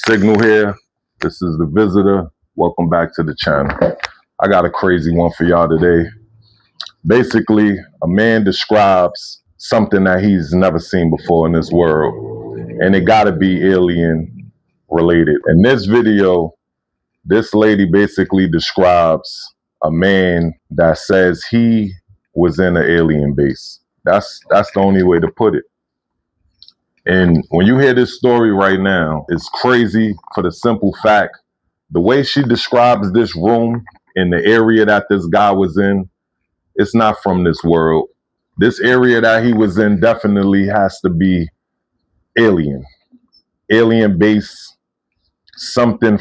Signal here. This is Thevisitor. Welcome back to the channel. I got a crazy one for y'all today. Basically, a man describes something that he's never seen before in this world, and it gotta be alien related. In this video, this lady basically describes a man that says he was in an alien base. That's the only way to put it. And when you hear this story right now, it's crazy for the simple fact, the way she describes this room in the area that this guy was in, it's not from this world. This area that he was in definitely has to be alien. Alien base, something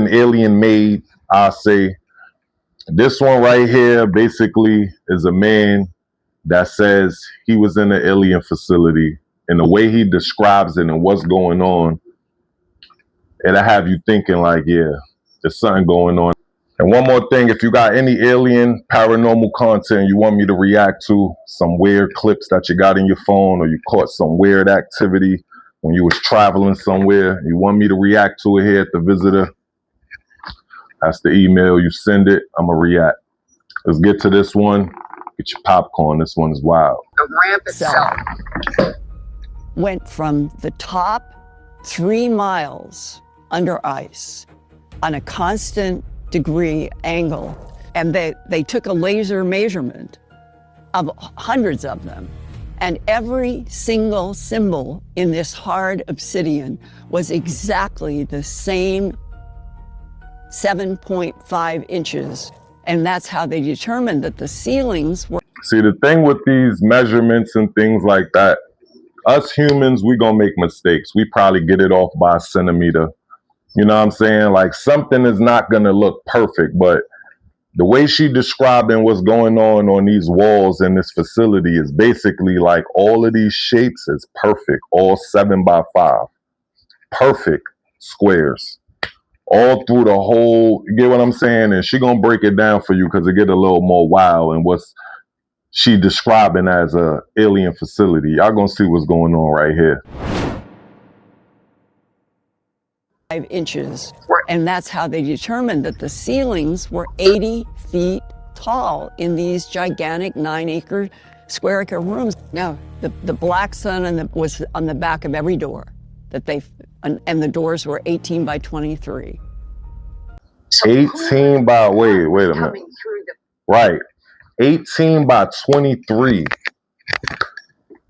alien made, I say. This one right here basically is a man that says he was in an alien facility, and the way he describes it and what's going on, it'll have you thinking like, yeah, there's something going on. And one more thing, if you got any alien paranormal content you want me to react to, some weird clips that you got in your phone, or you caught some weird activity when you was traveling somewhere, you want me to react to it here at Thevisitor, that's the email, you send it, I'm gonna react. Let's get to this one. Get your popcorn. This one is wild. The ramp itself went from the top 3 miles under ice on a constant degree angle. And they took a laser measurement of hundreds of them. And every single symbol in this hard obsidian was exactly the same 7.5 inches. And that's how they determined that the ceilings were. See, the thing with these measurements and things like that, us humans, we gonna make mistakes. We probably get it off by a centimeter. You know what I'm saying? Like, something is not gonna look perfect, but the way she describing what's going on these walls in this facility is basically like all of these shapes is perfect, all 7x5, perfect squares. All through the whole, you get what I'm saying? And she gonna break it down for you because it get a little more wild and what's she describing as a alien facility. Y'all gonna see what's going on right here. 5 inches. And that's how they determined that the ceilings were 80 feet tall in these gigantic 9 square acre rooms. Now, the black sun was on the back of every door that and the doors were 18 by 23. 18 by, wait a minute. Right, 18 by 23.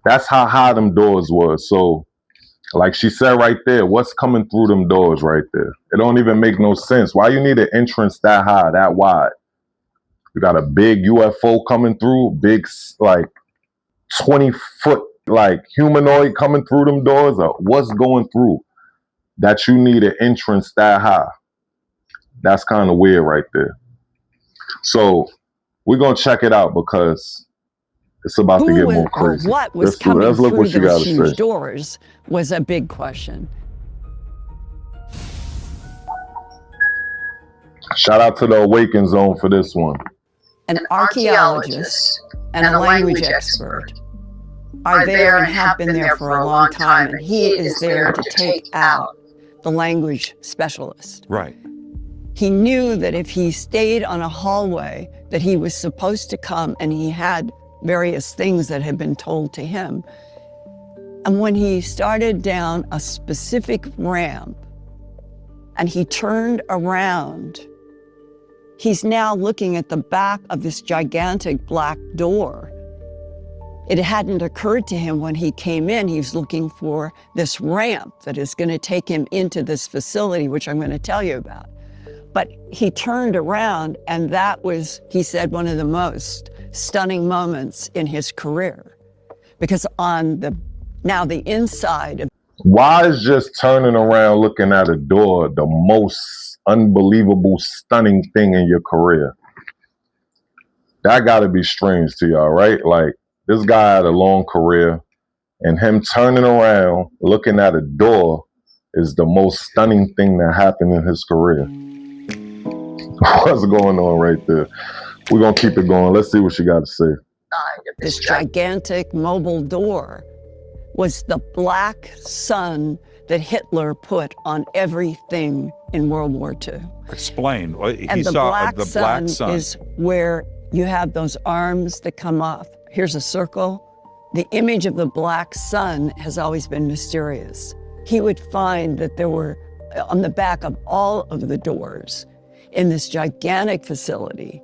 That's how high them doors was. So, like she said right there, what's coming through them doors right there? It don't even make no sense. Why you need an entrance that high, that wide? You got a big UFO coming through, big, like 20-foot, like humanoid coming through them doors, or what's going through that you need an entrance that high? That's kind of weird right there. So we're gonna check it out because it's about to get more crazy. What was coming through those huge doors was a big question. Shout out to the Awaken Zone for this one. An archaeologist and a language expert are there and have been there for a long time, and he is there to take out the language specialist. Right. He knew that if he stayed on a hallway that he was supposed to come, and he had various things that had been told to him. And when he started down a specific ramp and he turned around, he's now looking at the back of this gigantic black door. It hadn't occurred to him when he came in, he was looking for this ramp that is going to take him into this facility, which I'm going to tell you about. But he turned around, and that was, he said, one of the most stunning moments in his career. Because on the inside of... Why is just turning around looking at a door the most unbelievable, stunning thing in your career? That gotta be strange to y'all, right? Like, this guy had a long career, and him turning around looking at a door is the most stunning thing that happened in his career. What's going on right there? We're gonna keep it going. Let's see what she got to say. This gigantic mobile door was the black sun that Hitler put on everything in World War II. Explain. He And the saw black the sun black sun. is where you have those arms that come off. Here's a circle. The image of the black sun has always been mysterious. He would find that there were, on the back of all of the doors in this gigantic facility,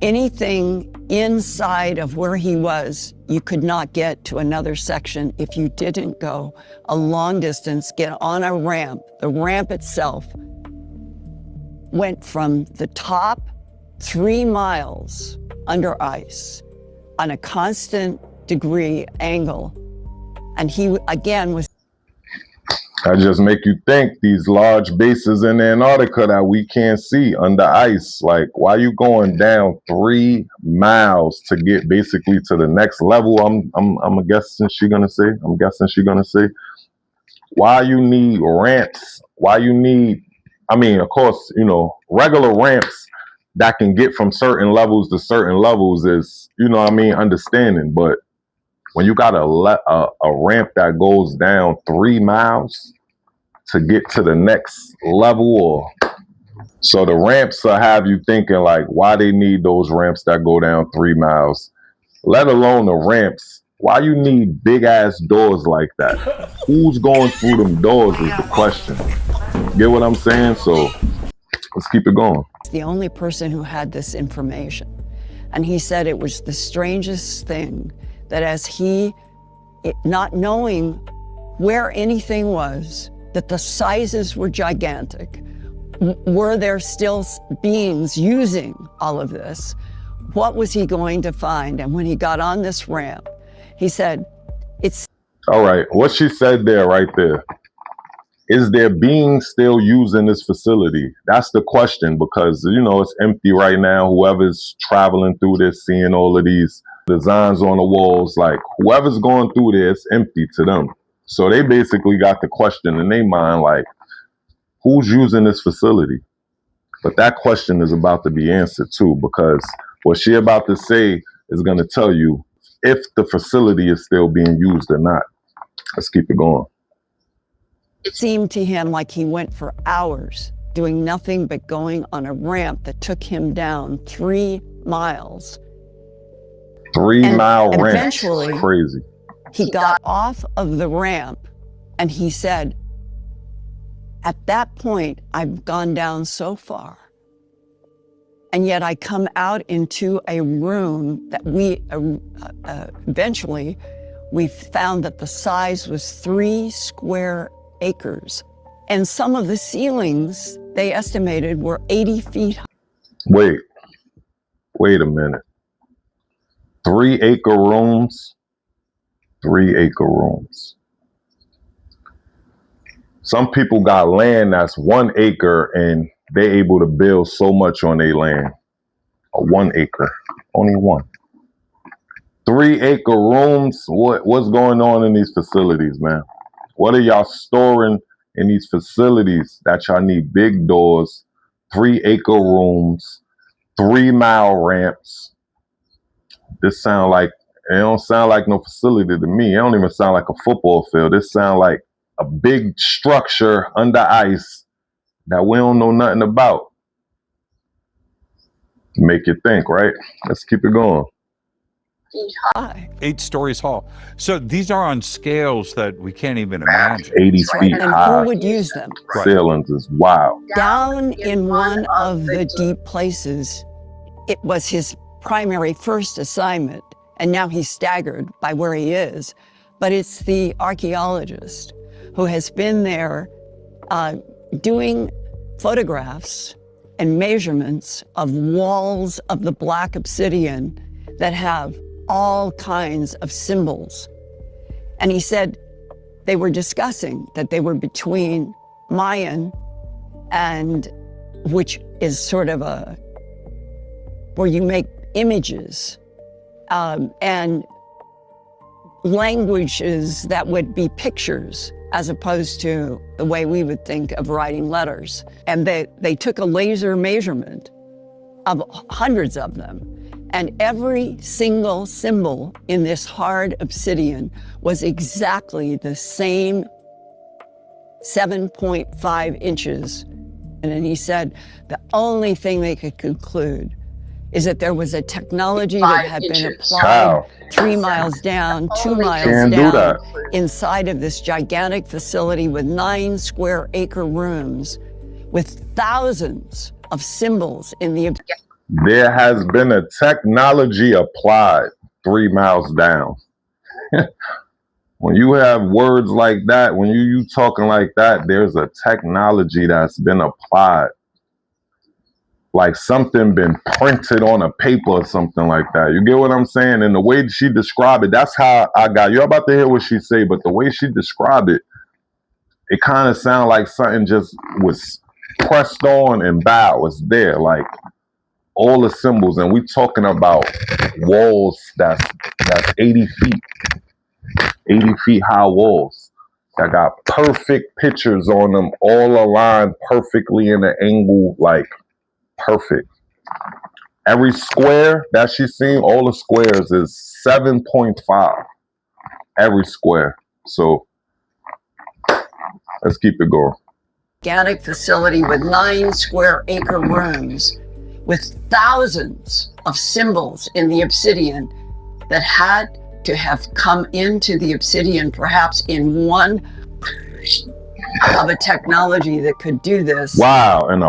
anything inside of where he was, you could not get to another section if you didn't go a long distance, get on a ramp. The ramp itself went from the top 3 miles under ice on a constant degree angle. And he, again, was... That just make you think these large bases in Antarctica that we can't see under ice. Like, why you going down 3 miles to get basically to the next level? I'm guessing she's gonna say. Why you need ramps? Why you need? I mean, of course, you know, regular ramps that can get from certain levels to certain levels is, you know what I mean, understanding. But when you got a ramp that goes down 3 miles to get to the next level, or so the ramps have you thinking like, why they need those ramps that go down 3 miles, let alone the ramps. Why you need big ass doors like that? Who's going through them doors is the question. Get what I'm saying? So let's keep it going. The only person who had this information. And he said it was the strangest thing that as he, not knowing where anything was, that the sizes were gigantic. Were there still beings using all of this? What was he going to find? And when he got on this ramp, he said, it's... All right, what she said there, right there. Is there beings still using this facility? That's the question, because, you know, it's empty right now. Whoever's traveling through this, seeing all of these designs on the walls, like whoever's going through there, it's empty to them. So they basically got the question in their mind, like, who's using this facility? But that question is about to be answered too, because what she about to say is going to tell you if the facility is still being used or not. Let's keep it going. It seemed to him like he went for hours doing nothing but going on a ramp that took him down 3 miles. 3 mile ramp. Eventually, crazy. He got off of the ramp and he said, at that point, I've gone down so far. And yet I come out into a room that we eventually, we found that the size was 3 square acres. And some of the ceilings, they estimated, were 80 feet high. Wait a minute. 3 acre rooms? 3 acre rooms. Some people got land that's 1 acre and they able to build so much on their land. A 1 acre, only one. 3 acre rooms, what's going on in these facilities, man? What are y'all storing in these facilities that y'all need big doors, 3 acre rooms, 3 mile ramps? This sound like, it don't sound like no facility to me. It don't even sound like a football field. This sound like a big structure under ice that we don't know nothing about. Make you think, right? Let's keep it going. 8 stories tall. So these are on scales that we can't even imagine. 80 feet And high. who would use them? Ceilings is wild. Down in one of the deep places, it was his primary first assignment, and now he's staggered by where he is. But it's the archaeologist who has been there doing photographs and measurements of walls of the black obsidian that have all kinds of symbols. And he said they were discussing that they were between Mayan and, which is sort of a, where you make images, and languages that would be pictures as opposed to the way we would think of writing letters. And they took a laser measurement of hundreds of them. And every single symbol in this hard obsidian was exactly the same 7.5 inches. And then he said the only thing they could conclude is that there was a technology that had been applied Wow. 3 miles down, 2 miles Can't do down, that. inside of this gigantic facility with 9 square acre rooms with thousands of symbols in the. There has been a technology applied 3 miles down. When you have words like that, when you talking like that, there's a technology that's been applied. Like something been printed on a paper or something like that. You get what I'm saying? And the way she described it, that's how I got. You're about to hear what she say, but the way she described it, it kind of sounded like something just was pressed on and bow. It's there, like all the symbols. And we talking about walls that's 80 feet. 80 feet high walls that got perfect pictures on them, all aligned perfectly in an angle, like perfect. Every square that she's seen, all the squares is 7.5. Every square. So let's keep it going. Gigantic facility with 9 square acre rooms with thousands of symbols in the obsidian that had to have come into the obsidian perhaps in one of a technology that could do this. Wow. And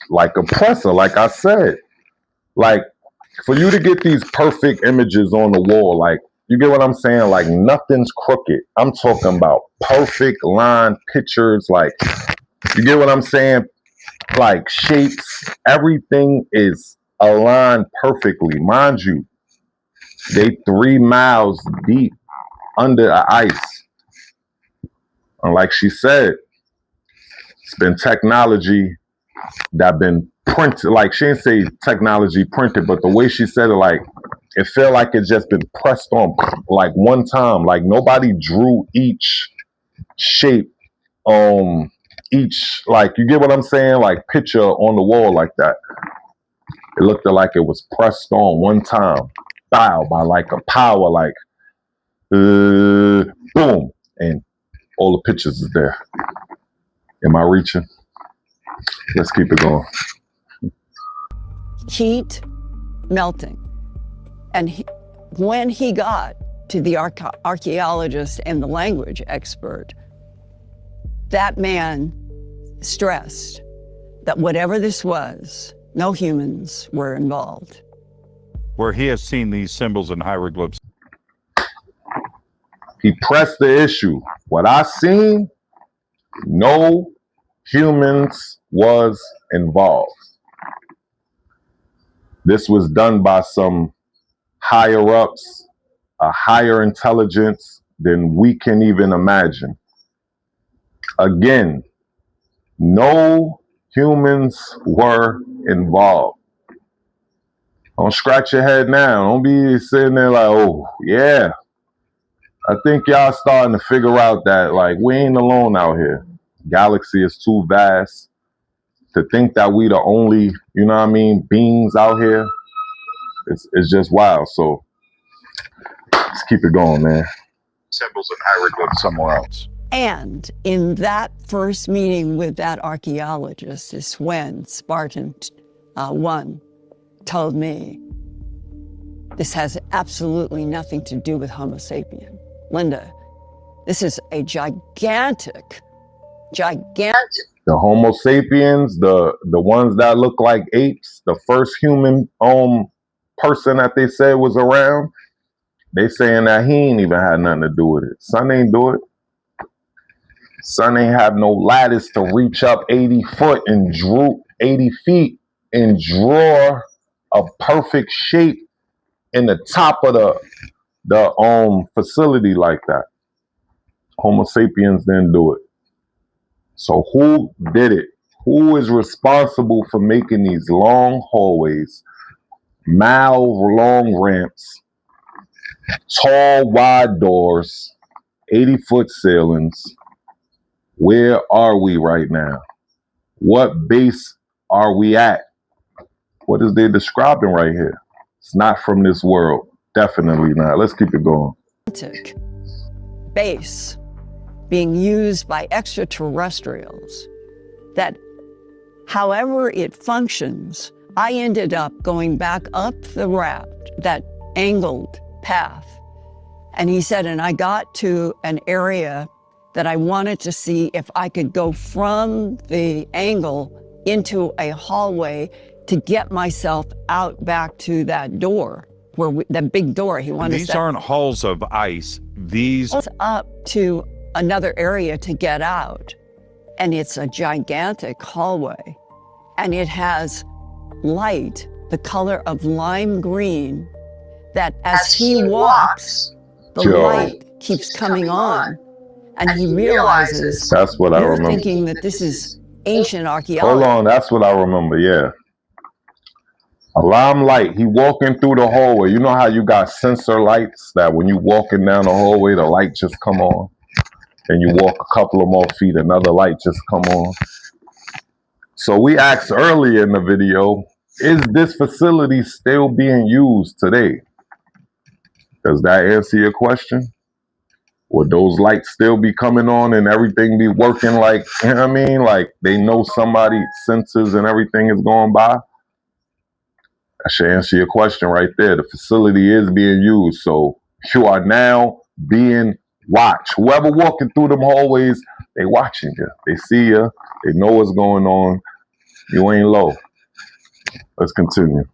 like a presser, like I said, like for you to get these perfect images on the wall, like you get what I'm saying? Like nothing's crooked. I'm talking about perfect line pictures. Like you get what I'm saying? Like shapes, everything is aligned perfectly. Mind you, they 3 miles deep under the ice. And like she said, it's been technology that been printed. Like she didn't say technology printed, but the way she said it, like it felt like it's just been pressed on like one time. Like nobody drew each shape, each, like you get what I'm saying, like picture on the wall like that. It looked like it was pressed on one time, bow, by like a power, like boom, and all the pictures is there. Am I reaching? Let's keep it going. Heat melting. And when he got to the archaeologist and the language expert, that man stressed that whatever this was, no humans were involved. Where he has seen these symbols and hieroglyphs. He pressed the issue. What I seen, no humans was involved. This was done by some higher ups, a higher intelligence than we can even imagine. Again, no humans were involved. Don't scratch your head now. Don't be sitting there like, oh, yeah. I think y'all starting to figure out that, like, we ain't alone out here. Galaxy is too vast to think that we the only, you know what I mean, beings out here. It's just wild. So let's keep it going, man. Symbols and hieroglyphs somewhere else. And in that first meeting with that archaeologist is when Spartan 1 told me, this has absolutely nothing to do with Homo sapien. Linda, this is a gigantic. The Homo sapiens, the ones that look like apes, the first human person that they said was around, they saying that he ain't even had nothing to do with it. Son ain't do it. Son ain't have no lattice to reach up 80 foot and drew 80 feet and draw a perfect shape in the top of the facility like that. Homo sapiens didn't do it. So who did it? Who is responsible for making these long hallways, mile-long ramps, tall, wide doors, 80-foot ceilings? Where are we right now? What base are we at? What is they describing right here? It's not from this world. Definitely not. Let's keep it going. base being used by extraterrestrials, that however it functions, I ended up going back up the raft, that angled path. And he said, and I got to an area that I wanted to see if I could go from the angle into a hallway to get myself out back to that door, that big door he wanted. These aren't halls of ice. These up to another area to get out. And it's a gigantic hallway. And it has light, the color of lime green, that as he walks, the light keeps coming on. And he realizes, that's what I remember. Thinking that this is ancient archaeology. Hold on, that's what I remember, yeah. A lime light, he walking through the hallway. You know how you got sensor lights that when you walking down the hallway, the light just come on? And you walk a couple of more feet, another light just come on. So we asked earlier in the video, is this facility still being used today? Does that answer your question? Would those lights still be coming on and everything be working like, you know what I mean? Like they know somebody's sensors and everything is going by? That should answer your question right there. The facility is being used. So you are now being watched. Whoever walking through them hallways, they watching you. They see you. They know what's going on. You ain't low. Let's continue.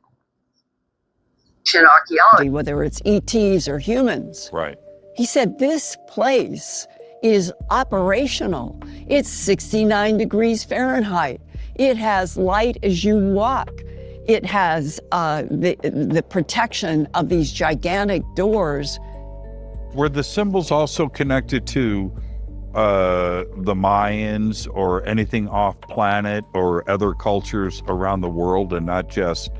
Archaeology, whether it's ETs or humans. right. He said, this place is operational. It's 69 degrees Fahrenheit. It has light as you walk. It has the protection of these gigantic doors. Were the symbols also connected to the Mayans or anything off planet or other cultures around the world, and not just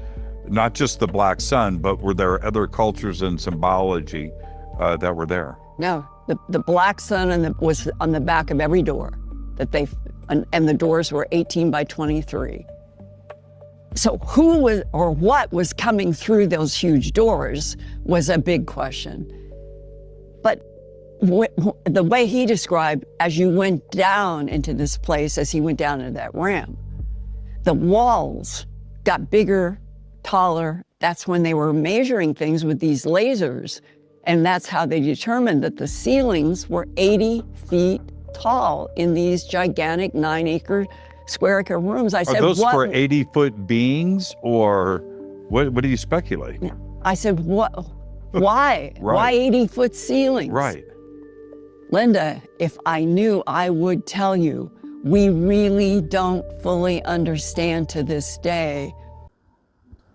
the black sun, but were there other cultures and symbology that were there? No, the black sun was on the back of every door that and the doors were 18 by 23. So who was or what was coming through those huge doors was a big question. But the way he described, as you went down into this place, as he went down into that ramp, the walls got bigger, taller. That's when they were measuring things with these lasers. And that's how they determined that the ceilings were 80 feet tall in these gigantic 9-acre square acre rooms. I said, are those what? for 80-foot beings, or what do you speculate? I said, what? Why? Right. Why 80-foot ceilings? Right. Linda, if I knew, I would tell you. We really don't fully understand to this day.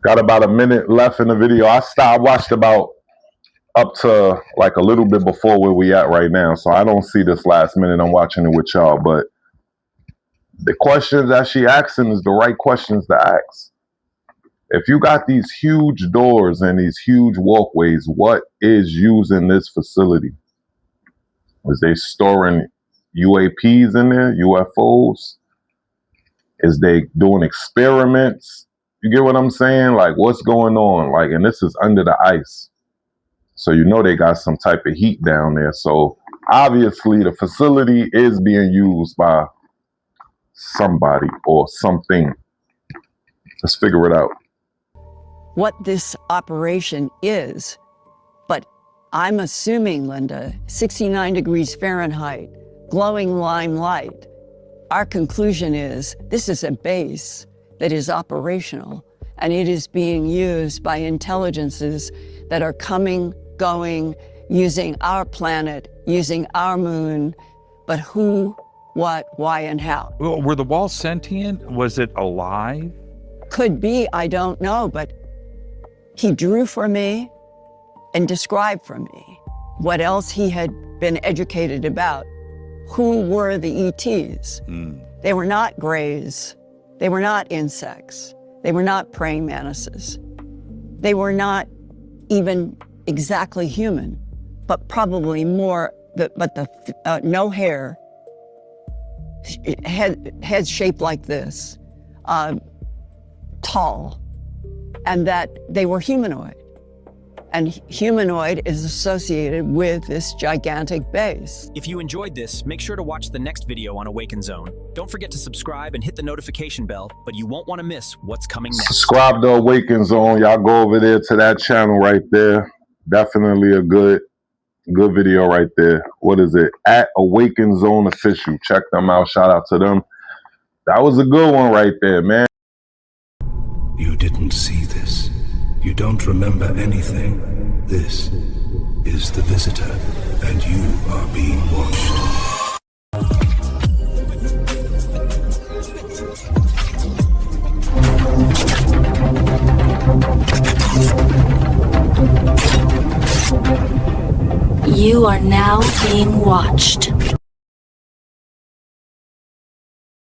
Got about a minute left in the video. I watched about up to like a little bit before where we at right now. So I don't see this last minute. I'm watching it with y'all, but the questions that she asking is the right questions to ask. If you got these huge doors and these huge walkways, what is using this facility? Is they storing UAPs in there, UFOs? Is they doing experiments? You get what I'm saying? Like, what's going on? Like, and this is under the ice. So you know they got some type of heat down there. So obviously the facility is being used by somebody or something. Let's figure it out. What this operation is, but I'm assuming, Linda, 69 degrees Fahrenheit, glowing lime light. Our conclusion is this is a base that is operational, and it is being used by intelligences that are coming, going, using our planet, using our moon, but who, what, why, and how. Well, were the walls sentient? Was it alive? Could be, I don't know, but he drew for me and described for me what else he had been educated about. Who were the ETs? They were not greys. They were not insects. They were not praying mantises. They were not even exactly human, but probably more, no hair, head shaped like this, tall, and that they were humanoid. and humanoid is associated with this gigantic base. If you enjoyed this, make sure to watch the next video on Awaken Zone. Don't forget to subscribe and hit the notification bell, but you won't want to miss what's coming next. Subscribe to Awaken Zone. Y'all go over there to that channel right there. Definitely a good video right there. What is it? At Awaken Zone Official. Check them out. Shout out to them. That was a good one right there, man. You didn't see this. You don't remember anything. This is the Visitor, and you are being watched. You are now being watched.